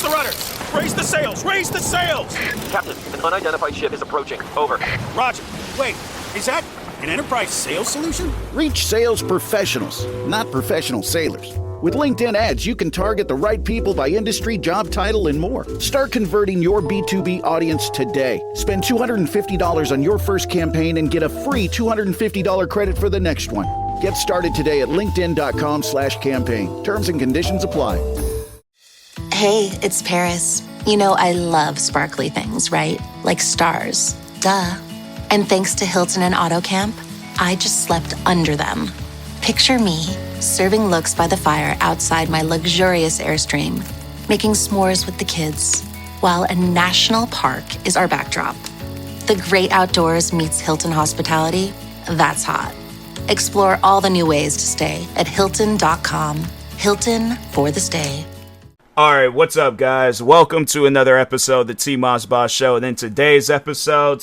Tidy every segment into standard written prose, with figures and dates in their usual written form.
the rudder! Raise the sails! Raise the sails! Captain, an unidentified ship is approaching. Over. Roger. Wait, is that an Enterprise sales solution? Reach sales professionals, not professional sailors. With LinkedIn ads, you can target the right people by industry, job title, and more. Start converting your B2B audience today. Spend $250 on your first campaign and get a free $250 credit for the next one. Get started today at linkedin.com/campaign. Terms and conditions apply. Hey, it's Paris. You know I love sparkly things, right? Like stars. Duh. And thanks to Hilton and AutoCamp, I just slept under them. Picture me, serving looks by the fire outside my luxurious Airstream, making s'mores with the kids, while a national park is our backdrop. The great outdoors meets Hilton hospitality. That's hot. Explore all the new ways to stay at Hilton.com. Hilton for the stay. Alright, what's up, guys? Welcome to another episode of the TMossBoss Show. And in today's episode,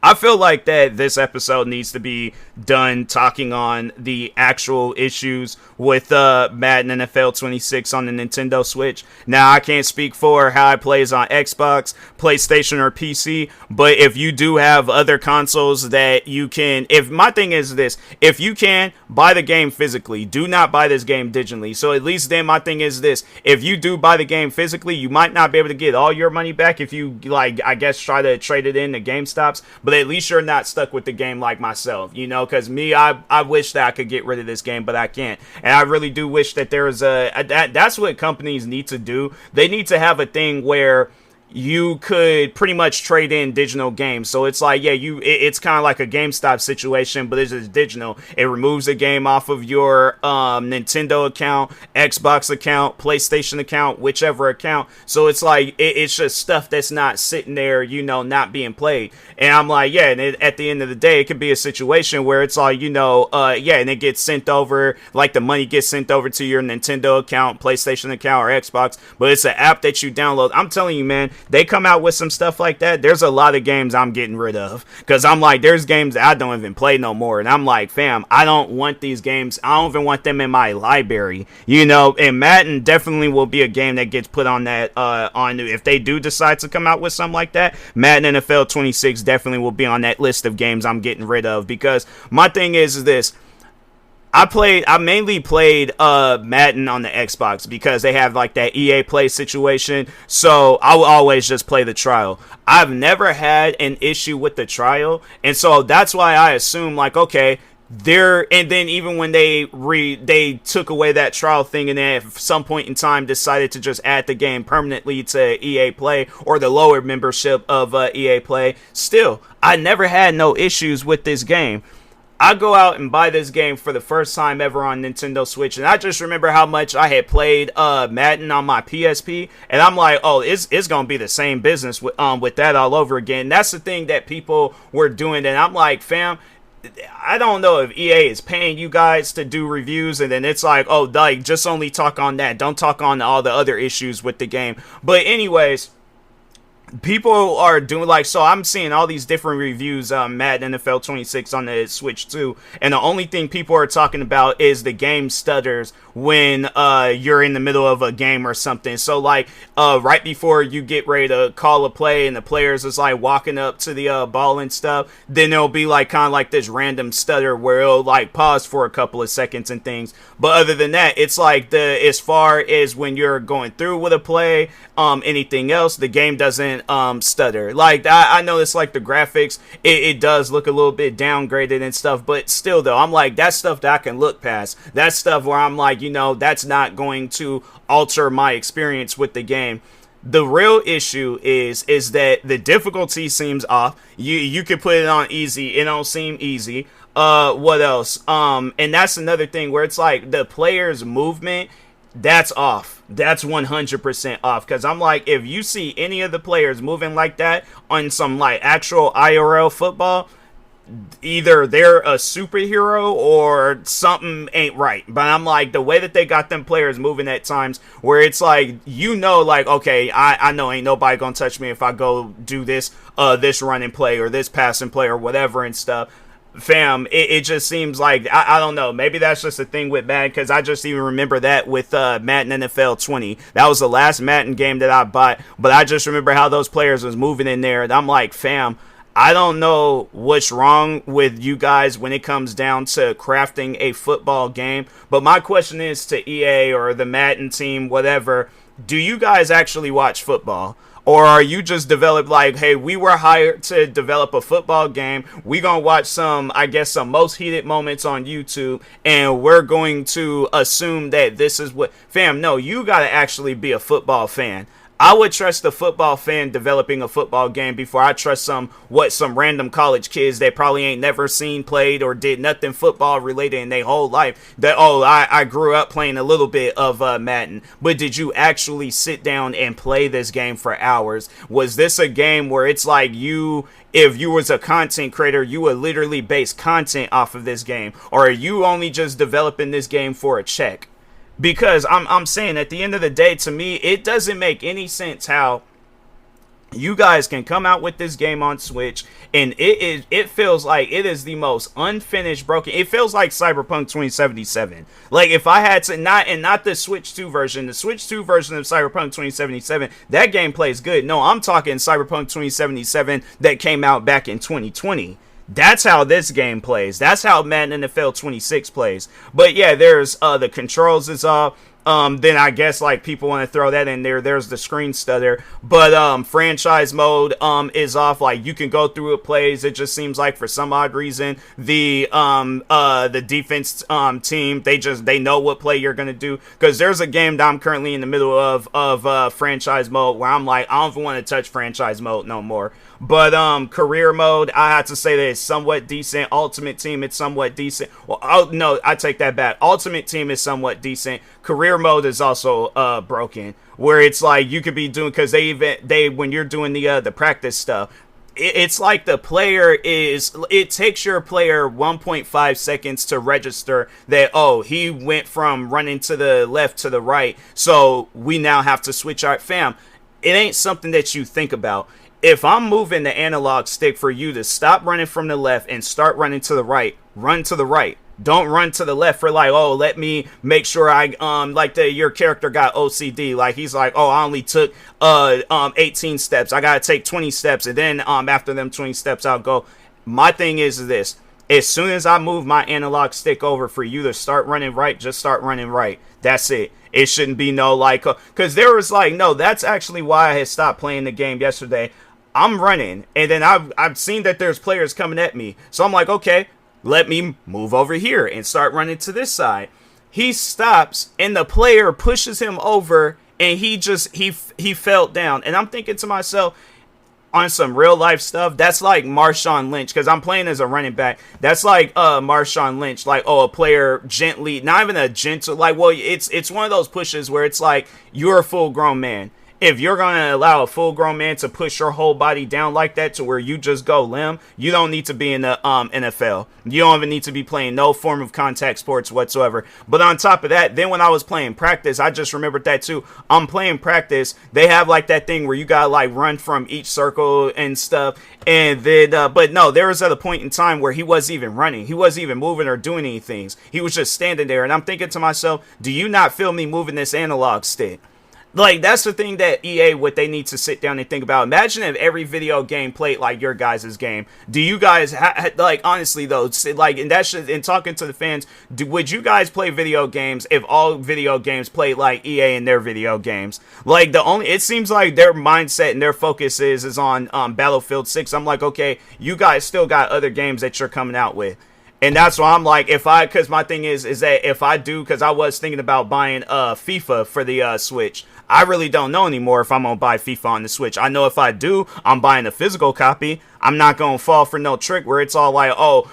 I feel like that this episode needs to be done talking on the actual issues with Madden NFL 26 on the Nintendo Switch. Now, I can't speak for how it plays on Xbox, PlayStation, or PC, but if you do have other consoles that you can, my thing is this, if you can, buy the game physically. Do not buy this game digitally. So at least then my thing is this, if you do buy the game physically, you might not be able to get all your money back if you, like, I guess try to trade it in to GameStops, but at least you're not stuck with the game like myself, you know, because me, I wish that I could get rid of this game, but I can't. And I really do wish that there is that's what companies need to do. They need to have a thing where you could pretty much trade in digital games. So it's like, yeah, it's kind of like a GameStop situation, but it's just digital. It removes the game off of your Nintendo account, Xbox account, PlayStation account, whichever account. So it's like, it's just stuff that's not sitting there, you know, not being played. And I'm like, yeah, and at the end of the day, it could be a situation where it's like, you know, yeah, and it gets sent over, like the money gets sent over to your Nintendo account, PlayStation account, or Xbox, but it's an app that you download. I'm telling you, man, they come out with some stuff like that, there's a lot of games I'm getting rid of, because I'm like, there's games that I don't even play no more, and I'm like, fam, I don't want these games, I don't even want them in my library, you know. And Madden definitely will be a game that gets put on that, if they do decide to come out with something like that, Madden NFL 26 definitely will be on that list of games I'm getting rid of, because my thing is this, I mainly played Madden on the Xbox because they have like that EA Play situation, so I will always just play the trial. I've never had an issue with the trial, and so that's why I assume, like, okay, and then even when they took away that trial thing, and then at some point in time decided to just add the game permanently to EA Play or the lower membership of EA Play, still, I never had no issues with this game. I go out and buy this game for the first time ever on Nintendo Switch, and I just remember how much I had played Madden on my PSP, and I'm like, oh, it's gonna be the same business with that all over again. That's the thing that people were doing, and I'm like, fam, I don't know if EA is paying you guys to do reviews, and then it's like, oh, like, just only talk on that, don't talk on all the other issues with the game. But anyways, people are doing, like, so I'm seeing all these different reviews on Madden NFL 26 on the Switch too, and the only thing people are talking about is the game stutters when you're in the middle of a game or something. So like right before you get ready to call a play and the players is like walking up to the ball and stuff, then there'll be like kind of like this random stutter where it'll like pause for a couple of seconds and things. But other than that, it's like as far as when you're going through with a play, anything else, the game doesn't stutter. Like I noticed like the graphics, it does look a little bit downgraded and stuff, but still though, I'm like, that's stuff that I can look past. That's stuff where I'm like, you know, that's not going to alter my experience with the game. The real issue is that the difficulty seems off. You can put it on easy, it don't seem easy. What else? And that's another thing where it's like the player's movement, that's off. That's 100% off. Because I'm like, if you see any of the players moving like that on some like actual IRL football, either they're a superhero or something ain't right. But I'm like, the way that they got them players moving at times where it's like, you know, like, okay, I know ain't nobody gonna touch me if I go do this this run and play or this pass and play or whatever and stuff. fam, it just seems like, I don't know, maybe that's just a thing with Madden, because I just even remember that with Madden NFL 20. That was the last Madden game that I bought, but I just remember how those players was moving in there, and I'm like, fam, I don't know what's wrong with you guys when it comes down to crafting a football game, but my question is to EA or the Madden team, whatever, do you guys actually watch football? Or are you just developed like, hey, we were hired to develop a football game. We gonna watch some most heated moments on YouTube, and we're going to assume that this is what, fam, no, you gotta actually be a football fan. I would trust a football fan developing a football game before I trust some random college kids that probably ain't never seen, played, or did nothing football related in their whole life. That, oh, I grew up playing a little bit of Madden. But did you actually sit down and play this game for hours? Was this a game where it's like if you was a content creator, you would literally base content off of this game? Or are you only just developing this game for a check? Because I'm saying, at the end of the day, to me, it doesn't make any sense how you guys can come out with this game on Switch, and it feels like it is the most unfinished, broken. It feels like Cyberpunk 2077. Like, if I had to, not the Switch 2 version, the Switch 2 version of Cyberpunk 2077, that game plays good. No, I'm talking Cyberpunk 2077 that came out back in 2020. That's how this game plays. That's how Madden NFL 26 plays. But yeah, there's the controls is off. Then I guess like people want to throw that in there. There's the screen stutter, but franchise mode is off. Like, you can go through it plays. It just seems like for some odd reason the defense team, they know what play you're gonna do, because there's a game that I'm currently in the middle of franchise mode where I'm like, I don't even want to touch franchise mode no more. But career mode, I have to say that it's somewhat decent. Ultimate team, it's somewhat decent. Well, oh no, I take that back. Ultimate team is somewhat decent. Career mode is also broken, where it's like you could be doing, because they when you're doing the practice stuff, it's like the player it takes your player 1.5 seconds to register that, oh, he went from running to the left to the right, so we now have to switch our fam. It ain't something that you think about. If I'm moving the analog stick for you to stop running from the left and start running to the right, run to the right. Don't run to the left for like, oh, let me make sure your character got OCD. Like, he's like, oh, I only took 18 steps. I gotta take 20 steps, and then after them 20 steps, I'll go. My thing is this: as soon as I move my analog stick over for you to start running right, just start running right. That's it. It shouldn't be no like, because there was like, no, that's actually why I had stopped playing the game yesterday. I'm running, and then I've seen that there's players coming at me. So I'm like, okay, let me move over here and start running to this side. He stops, and the player pushes him over, and he fell down. And I'm thinking to myself, on some real life stuff, that's like Marshawn Lynch, because I'm playing as a running back. That's like Marshawn Lynch, like, oh, a player gently, not even a gentle, like, well, it's one of those pushes where it's like, you're a full grown man. If you're going to allow a full-grown man to push your whole body down like that to where you just go limb, you don't need to be in the NFL. You don't even need to be playing no form of contact sports whatsoever. But on top of that, then when I was playing practice, I just remembered that too. I'm playing practice. They have like that thing where you got to like run from each circle and stuff. And then, but no, there was at a point in time where he wasn't even running. He wasn't even moving or doing anything. He was just standing there. And I'm thinking to myself, do you not feel me moving this analog stick? Like, that's the thing that EA, what they need to sit down and think about. Imagine if every video game played like your guys' game. Do you guys, like, honestly, though, like, and that's just, in talking to the fans, would you guys play video games if all video games played like EA in their video games? Like, it seems like their mindset and their focus is on Battlefield 6. I'm like, okay, you guys still got other games that you're coming out with. And that's why I'm like, because my thing is that if I do, because I was thinking about buying FIFA for the Switch. I really don't know anymore if I'm going to buy FIFA on the Switch. I know if I do, I'm buying a physical copy. I'm not going to fall for no trick where it's all like, oh,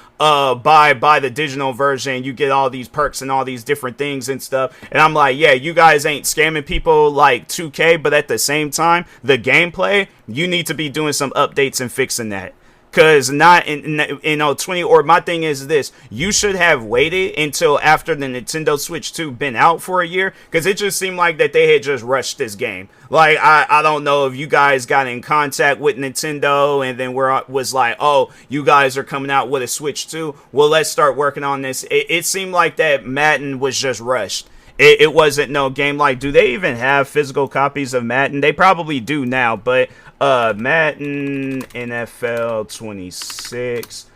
buy the digital version. You get all these perks and all these different things and stuff. And I'm like, yeah, you guys ain't scamming people like 2K, but at the same time, the gameplay, you need to be doing some updates and fixing that. Cause not in 20, or my thing is this, you should have waited until after the Nintendo Switch 2 been out for a year, cause it just seemed like that they had just rushed this game. Like, I don't know if you guys got in contact with Nintendo and then was like, oh, you guys are coming out with a Switch 2, well, let's start working on this. It seemed like that Madden was just rushed. It wasn't no game. Like, do they even have physical copies of Madden? They probably do now, but Madden NFL 26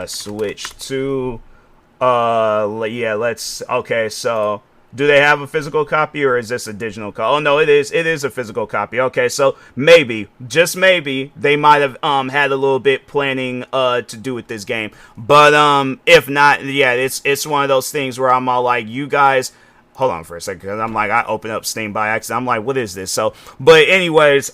Switch 2. Yeah, okay, so do they have a physical copy, or is this a digital copy? Oh no, it is a physical copy. Okay, so maybe, just maybe, they might have had a little bit planning to do with this game. But if not, yeah, it's one of those things where I'm all like, you guys, hold on for a second, because I'm like, I opened up Steam by accident. I'm like, what is this? So, but anyways,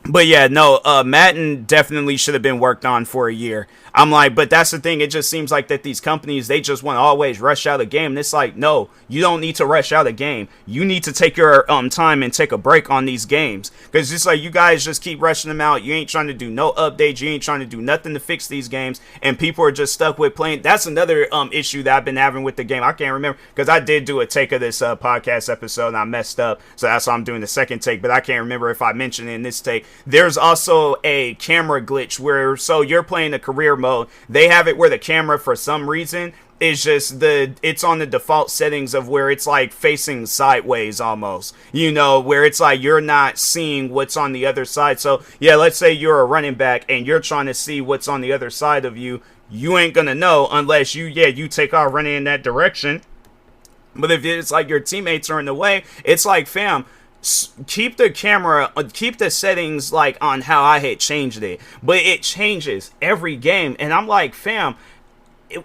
but yeah, no, Madden definitely should have been worked on for a year. I'm like, but that's the thing. It just seems like that these companies, they just want to always rush out a game. And it's like, no, you don't need to rush out a game. You need to take your time and take a break on these games. Because it's like you guys just keep rushing them out. You ain't trying to do no updates. You ain't trying to do nothing to fix these games. And people are just stuck with playing. That's another issue that I've been having with the game. I can't remember, because I did do a take of this podcast episode and I messed up. So that's why I'm doing the second take. But I can't remember if I mentioned it in this take. There's also a camera glitch where, so you're playing a career mode. They have it where the camera, for some reason, is just it's on the default settings of where it's like facing sideways almost, you know, where it's like you're not seeing what's on the other side. So yeah, let's say you're a running back and you're trying to see what's on the other side of you. You ain't gonna know unless you take off running in that direction. But if it's like your teammates are in the way, it's like, fam, keep the settings like on how I had changed it, but it changes every game. And I'm like, fam,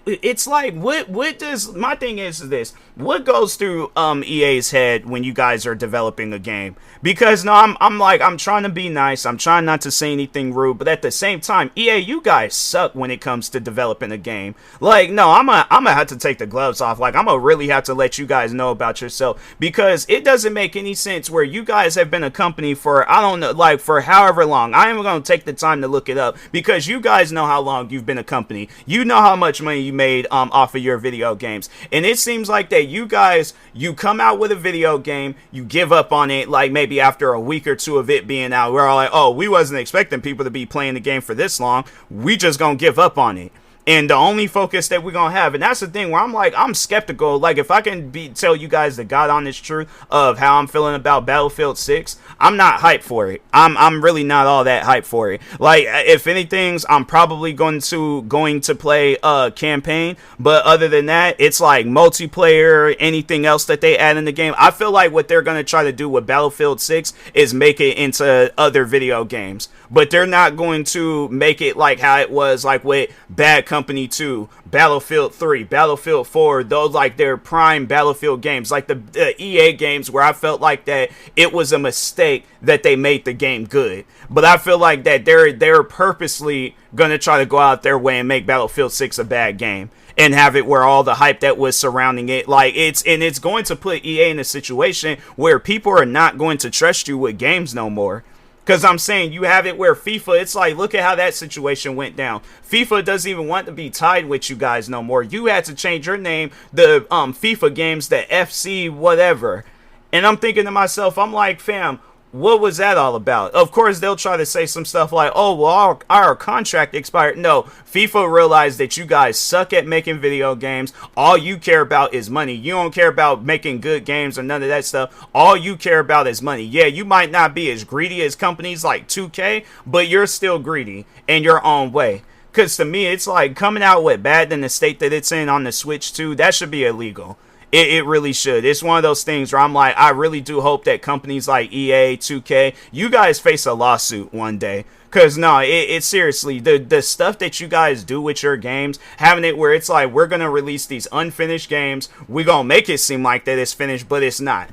it's like, what does, my thing is this, what goes through EA's head when you guys are developing a game? Because no, I'm trying to be nice, I'm trying not to say anything rude, but at the same time, EA, you guys suck when it comes to developing a game. Like, no, I'm gonna have to take the gloves off. Like, I'm gonna really have to let you guys know about yourself, because it doesn't make any sense where you guys have been a company for, I don't know, like, for however long. I am gonna take the time to look it up, because you guys know how long you've been a company. You know how much money you made off of your video games, and it seems like that you guys, you come out with a video game, you give up on it, like maybe after a week or two of it being out. We're all like, oh, we wasn't expecting people to be playing the game for this long, we just gonna give up on it. And the only focus that we're gonna have, and that's the thing where I'm like, I'm skeptical. Like, if I can tell you guys the God honest truth of how I'm feeling about Battlefield 6, I'm not hyped for it. I'm really not all that hyped for it. Like, if anything, I'm probably going to play campaign, but other than that, it's like multiplayer, anything else that they add in the game. I feel like what they're gonna try to do with Battlefield 6 is make it into other video games, but they're not going to make it like how it was like with Bad Company 2, Battlefield 3, Battlefield 4, those like their prime Battlefield games, like the EA games where I felt like that it was a mistake that they made the game good. But I feel like that they're purposely going to try to go out their way and make Battlefield 6 a bad game and have it where all the hype that was surrounding it, like it's going to put EA in a situation where people are not going to trust you with games no more. Because I'm saying, you have it where FIFA, it's like, look at how that situation went down. FIFA doesn't even want to be tied with you guys no more. You had to change your name, the FIFA games, the FC whatever. And I'm thinking to myself, I'm like, fam, what was that all about? Of course, they'll try to say some stuff like, oh, well, our contract expired. No, FIFA realized that you guys suck at making video games. All you care about is money. You don't care about making good games or none of that stuff. All you care about is money. Yeah, you might not be as greedy as companies like 2K, but you're still greedy in your own way. Because to me, it's like coming out with Madden in the state that it's in on the Switch 2, that should be illegal. It really should. It's one of those things where I'm like, I really do hope that companies like EA, 2K, you guys face a lawsuit one day. Because, no, it's seriously, the stuff that you guys do with your games, having it where it's like, we're going to release these unfinished games, we're going to make it seem like that it's finished, but it's not.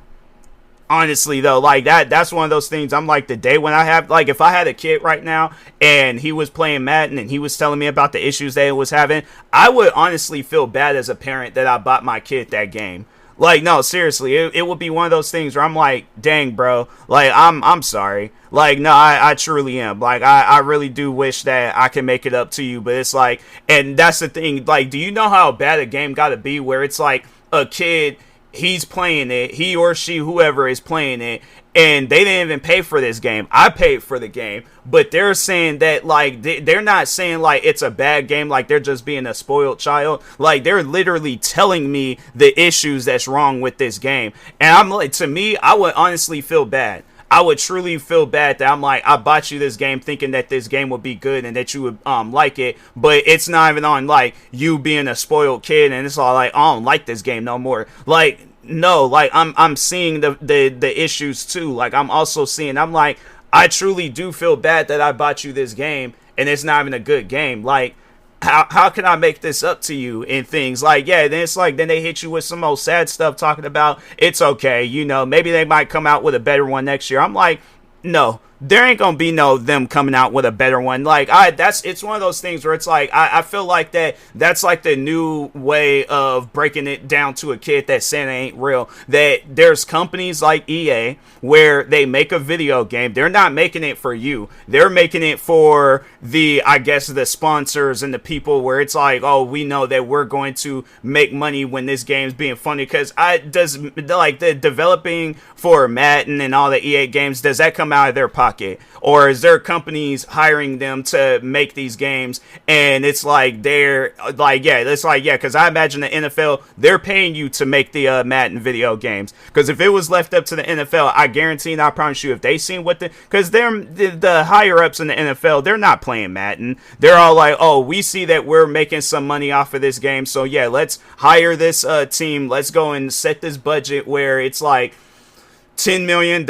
Honestly, though, like that's one of those things. I'm like, the day when I have, like, if I had a kid right now and he was playing Madden and he was telling me about the issues that it was having, I would honestly feel bad as a parent that I bought my kid that game. Like, no, seriously, it would be one of those things where I'm like, dang, bro, like, I'm sorry. Like, no, I truly am. Like, I really do wish that I can make it up to you, but it's like, and that's the thing, like, do you know how bad a game gotta be where it's like a kid, he's playing it, he or she, whoever is playing it, and they didn't even pay for this game. I paid for the game, but they're saying that, like, they're not saying, like, it's a bad game, like, they're just being a spoiled child. Like, they're literally telling me the issues that's wrong with this game. And I'm like, to me, I would honestly feel bad. I would truly feel bad that I'm like, I bought you this game thinking that this game would be good and that you would like it, but it's not even on, like, you being a spoiled kid, and it's all like, I don't like this game no more. Like, no, like, I'm seeing the issues too. Like, I'm also seeing, I'm like, I truly do feel bad that I bought you this game and it's not even a good game. Like, how can I make this up to you and things like, yeah, then it's like, then they hit you with some old sad stuff talking about it's okay, you know, maybe they might come out with a better one next year. I'm like, no, there ain't gonna be no them coming out with a better one. Like, it's one of those things where it's like, I feel like that's like the new way of breaking it down to a kid that Santa ain't real. That there's companies like EA where they make a video game. They're not making it for you. They're making it for I guess the sponsors and the people where it's like, oh, we know that we're going to make money when this game's being funded. Because like the developing for Madden and all the EA games, does that come out of their pocket? Or is there companies hiring them to make these games? And it's like, they're like, yeah, it's like, yeah, because I imagine the NFL, they're paying you to make the Madden video games. Because if it was left up to the NFL, I guarantee and I promise you, if they seen what because they're the higher ups in the NFL, they're not playing Madden. They're all like, oh, we see that we're making some money off of this game, so yeah, let's hire this team. Let's go and set this budget where it's like $10 million.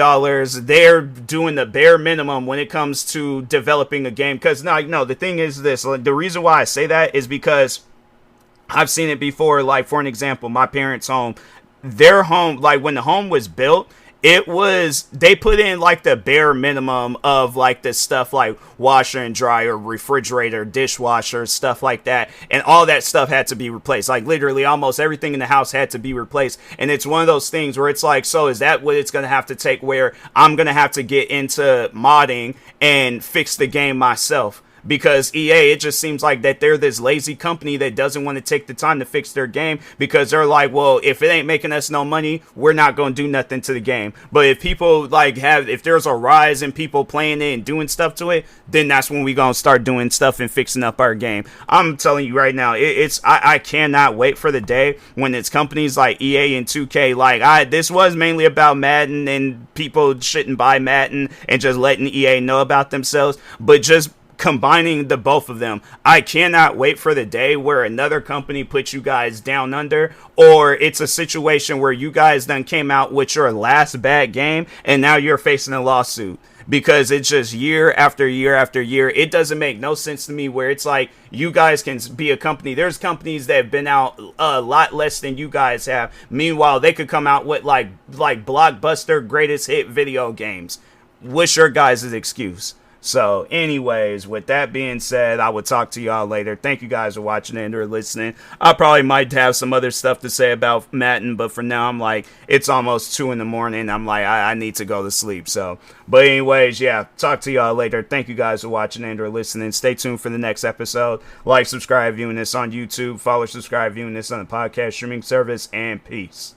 They're doing the bare minimum when it comes to developing a game. Because no, the thing is this. The reason why I say that is because I've seen it before. Like, for an example, my parents' home, their home, like when the home was built, they put in like the bare minimum of like the stuff like washer and dryer, refrigerator, dishwasher, stuff like that. And all that stuff had to be replaced. Like literally almost everything in the house had to be replaced. And it's one of those things where it's like, so is that what it's going to have to take where I'm going to have to get into modding and fix the game myself? Because EA, it just seems like that they're this lazy company that doesn't want to take the time to fix their game because they're like, well, if it ain't making us no money, we're not going to do nothing to the game. But if people like if there's a rise in people playing it and doing stuff to it, then that's when we going to start doing stuff and fixing up our game. I'm telling you right now, I cannot wait for the day when it's companies like EA and 2K. Like this was mainly about Madden and people shouldn't buy Madden and just letting EA know about themselves, but just combining the both of them. I cannot wait for the day where another company puts you guys down under, or it's a situation where you guys done came out with your last bad game and now you're facing a lawsuit. Because it's just year after year after year. It doesn't make no sense to me where it's like you guys can be a company. There's companies that have been out a lot less than you guys have. Meanwhile, they could come out with like blockbuster greatest hit video games. What's your guys' excuse? So anyways, with that being said, I will talk to y'all later. Thank you guys for watching and or listening. I probably might have some other stuff to say about Madden, but for now I'm like, it's almost 2 in the morning. I'm like, I need to go to sleep. So, but anyways, yeah, talk to y'all later. Thank you guys for watching and or listening. Stay tuned for the next episode. Like, subscribe, viewing this on YouTube. Follow, subscribe, viewing this on the podcast streaming service, and peace.